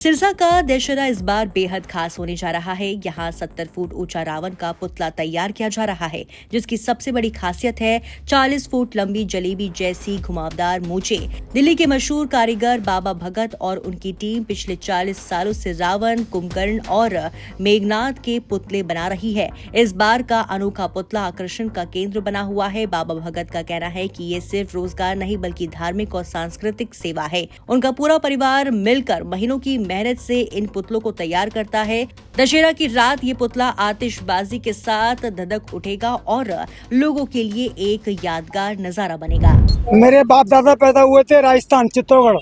सिरसा का दशहरा इस बार बेहद खास होने जा रहा है। यहाँ 70 फुट ऊंचा रावण का पुतला तैयार किया जा रहा है, जिसकी सबसे बड़ी खासियत है 40 फुट लंबी जलेबी जैसी घुमावदार मूंछे। दिल्ली के मशहूर कारीगर बाबा भगत और उनकी टीम पिछले 40 सालों से रावण, कुंभकर्ण और मेघनाथ के पुतले बना रही है। इस बार का अनोखा पुतला आकर्षण का केंद्र बना हुआ है। बाबा भगत का कहना है कि ये सिर्फ रोजगार नहीं बल्कि धार्मिक और सांस्कृतिक सेवा है। उनका पूरा परिवार मिलकर महीनों की मेहनत से इन पुतलों को तैयार करता है। दशहरा की रात ये पुतला आतिशबाजी के साथ धधक उठेगा और लोगों के लिए एक यादगार नजारा बनेगा। मेरे बाप दादा पैदा हुए थे राजस्थान चित्तौड़गढ़,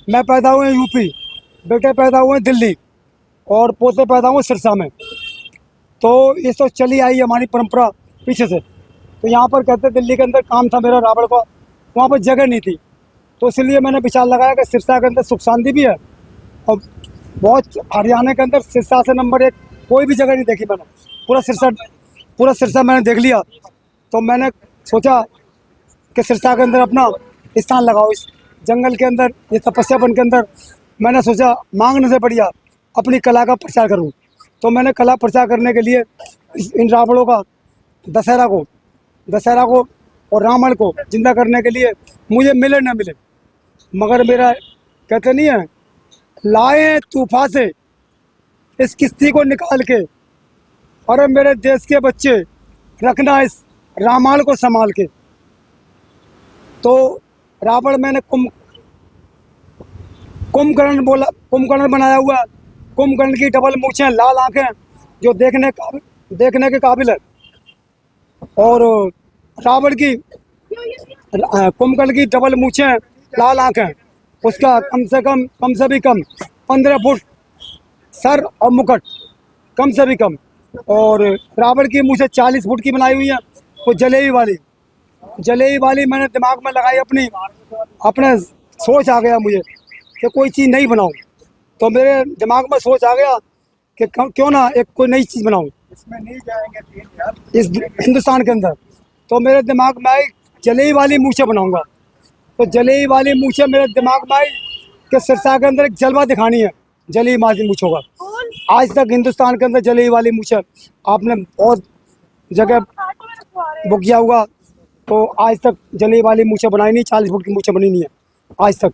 मैं पैदा हुए यूपी, बेटे पैदा हुए दिल्ली और पोते पैदा हुए सिरसा में। तो ये तो चली आई हमारी परंपरा पीछे से। तो यहाँ पर कहते दिल्ली के अंदर काम था मेरा रावण का, वहाँ पर जगह नहीं थी, तो इसलिए मैंने विचार लगाया कि सिरसा के अंदर सुख शांति भी है और बहुत हरियाणा के अंदर सिरसा से नंबर 1 कोई भी जगह नहीं देखी मैंने। पूरा सिरसा मैंने देख लिया। तो मैंने सोचा कि सिरसा के अंदर अपना स्थान लगाओ, इस जंगल के अंदर, ये तपस्या वन के अंदर। मैंने सोचा मांगने से बढ़िया अपनी कला का प्रचार करूं। तो मैंने कला प्रचार करने के लिए इन रावणों का दशहरा को और रावण को जिंदा करने के लिए मुझे मिले न मिले, मगर मेरा कहते नहीं है, लाए तूफान से इस किश्ती को निकाल के, अरे मेरे देश के बच्चे रखना इस रामायण को संभाल के। तो रावण मैंने कुंभकर्ण बनाया हुआ। कुंभकर्ण की डबल मूछें, लाल आंखें, जो देखने के काबिल है। और रावण की कुंभकर्ण की डबल मूछें, लाल आंखें, उसका कम से भी कम 15 फुट सर और मुकुट, कम से भी कम। और रावण की मूछें 40 फुट की बनाई हुई है। वो जलेबी वाली मैंने दिमाग में लगाई, अपने सोच आ गया मुझे कि कोई चीज़ नहीं बनाऊं। तो मेरे दिमाग में सोच आ गया कि क्यों ना एक कोई नई चीज़ बनाऊं इसमें नहीं जाएंगे इस हिंदुस्तान के अंदर। तो मेरे दिमाग में आई जलेबी वाली मूछें बनाऊंगा। तो जलेबी वाली मूछें मेरे दिमाग में आई कि सिरसा के अंदर एक जलवा दिखानी है जलेबी वाली मूछों का। आज तक हिंदुस्तान के अंदर जलेबी वाली मूछें आपने बहुत जगह बुक किया हुआ, तो आज तक जलेबी वाली मूछें बनाई नहीं, 40 फुट की मूछें बनी नहीं है आज तक।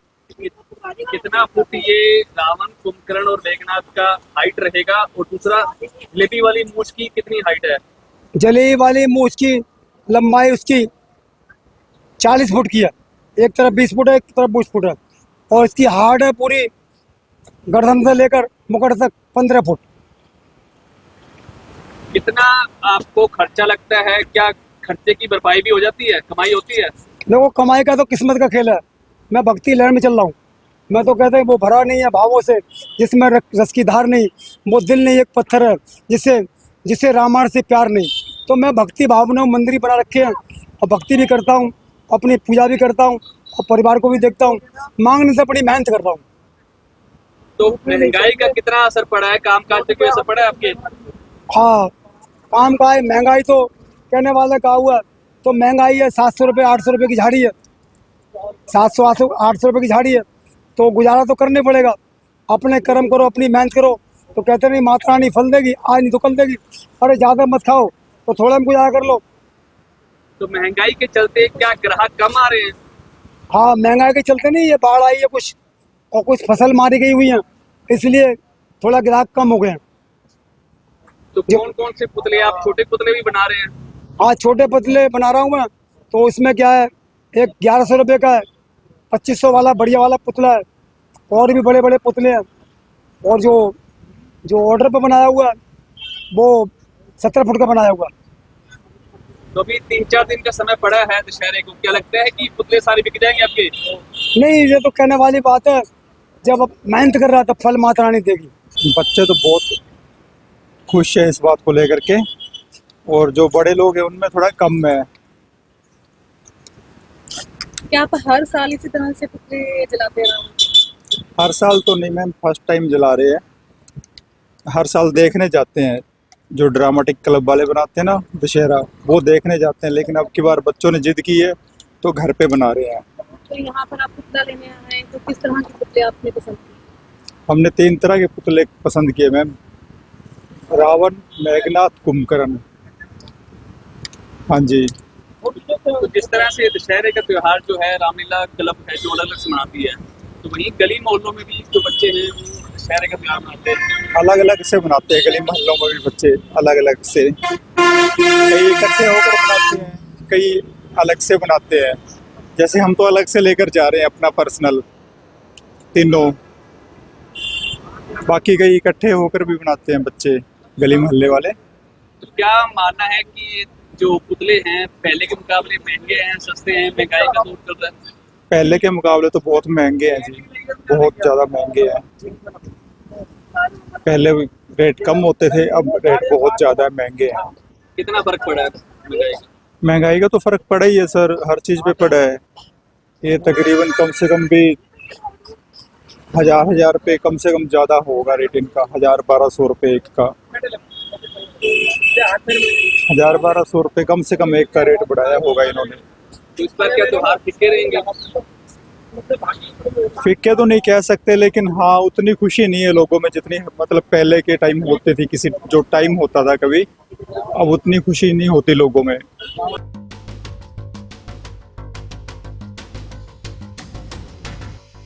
कितना फुट ये रावण, कुंभकर्ण और मेघनाथ का हाइट रहेगा, और दूसरा जलेबी वाली मूछ की कितनी हाइट है? जलेबी वाली मूछ की लंबाई उसकी 40 फुट की है, एक तरफ 20 फुट है, एक तरफ 20 फुट है। और इसकी हार्ड है पूरी गर्दन से लेकर मुकुट तक 15 फुट। कितना आपको खर्चा लगता है? क्या खर्चे की भरपाई भी हो जाती है, कमाई होती है? देखो, कमाई का तो किस्मत का खेल है। मैं भक्ति लहर में चल रहा हूँ। मैं तो कहते हैं वो भरा नहीं है भावों से जिसमें रस की धार नहीं, वो दिल नहीं एक पत्थर है जिसे रामायण से प्यार नहीं। तो मैं भक्ति भाव में मंदिर बना रखे हैं और भक्ति भी करता हूँ, अपनी पूजा भी करता हूँ और परिवार को भी देखता हूँ, मांगने से बड़ी मेहनत करता हूँ। तो महंगाई का कितना असर पड़ा है? कामकाज पे कोई असर पड़ा है आपके? हाँ, काम का है। महंगाई तो कहने वाला का हुआ, तो महंगाई है 700 रुपये 800 रुपये की झाड़ी है, 700 800 रुपये की झाड़ी है। तो गुजारा तो करने पड़ेगा। अपने कर्म करो, अपनी मेहनत करो, तो कहते नहीं माता रानी फल देगी, आज नहीं तो कल देगी। अरे ज़्यादा मत खाओ, तो थोड़ा में गुजारा कर लो। तो महंगाई के चलते क्या ग्राहक कम आ रहे हैं? हाँ, महंगाई के चलते नहीं, ये बाढ़ आई है कुछ और कुछ फसल मारी गई हुई है, इसलिए थोड़ा ग्राहक कम हो गए हैं। तो कौन कौन से पुतले? आप छोटे पुतले भी बना रहे हैं? हाँ, छोटे पुतले बना रहा हूँ मैं। तो इसमें क्या है, एक 1100 रुपये का है, 2500 वाला बढ़िया वाला पुतला है, और भी बड़े बड़े पुतले हैं। और जो ऑर्डर पर बनाया हुआ है वो 17 फुट का बनाया हुआ है। तो अभी 3-4 दिन का समय पड़ा है दशहरे को, क्या लगता है कि पुतले सारे बिक जाएंगे आपके? नहीं, ये तो कहने वाली बात है, जब अब मेहनत कर रहा है तो फल माता रानी देगी। बच्चे तो बहुत खुश है इस बात को लेकर के, और जो बड़े लोग हैं उनमें थोड़ा कम है। क्या आप हर साल इसी तरह से पुतले जलाते रहो? हर साल तो नहीं मैम, फर्स्ट टाइम जला रहे हैं। हर साल देखने जाते हैं, जो ड्रामेटिक क्लब वाले बनाते हैं ना दशहरा, वो देखने जाते हैं। लेकिन अब की बार बच्चों ने जिद की है तो घर पे बना रहे हैं। तो यहाँ पर आप पुतला लेने आए हैं, तो किस तरह के पुतले आपने पसंद किए? हमने 3 तरह के पुतले पसंद किए मैम, रावण, मेघनाथ, कुंभकर्ण। हाँ जी। तो जिस तरह से दशहरे का त्योहार जो है रामलीला क्लब है जो अलग अलग से मनाती है, तो वहीं गली मोहल्लों में भी जो बच्चे हैं वो दशहरे का त्योहार मनाते हैं। अलग अलग से बनाते हैं, गली मोहल्लों में भी बच्चे अलग अलग से, कई इकट्ठे होकर बनाते हैं, कई अलग से बनाते हैं। जैसे हम तो अलग से लेकर जा रहे हैं अपना पर्सनल तीनों, बाकी कई इकट्ठे होकर भी बनाते हैं बच्चे गली मोहल्ले वाले। तो क्या मानना है कि जो पुतले हैं पहले के मुकाबले महंगे हैं, सस्ते हैं, महंगाई का दौर चल रहा है? पहले के मुकाबले तो बहुत महंगे हैं जी, बहुत ज़्यादा महंगे हैं। पहले रेट कम होते थे, अब रेट बहुत ज़्यादा महंगे हैं। कितना फर्क पड़ा है महंगाई का? महंगाई का तो फर्क पड़ा ही है सर, हर चीज़ पे पड़ा है। ये तकरीबन कम से कम भी 1000 रुपये कम से कम ज़्यादा होगा रेट इनका, 1000-1200 रुपये एक का, 1000-1200 रुपये कम से कम एक का रेट बढ़ाया होगा इन्होंने। तो इस पर क्या त्योहार फीके रहेंगे? फीके तो नहीं कह सकते, लेकिन हाँ उतनी खुशी नहीं है लोगों में जितनी मतलब पहले के टाइम होते थी, किसी जो टाइम होता था कभी, अब उतनी खुशी नहीं होती लोगों में।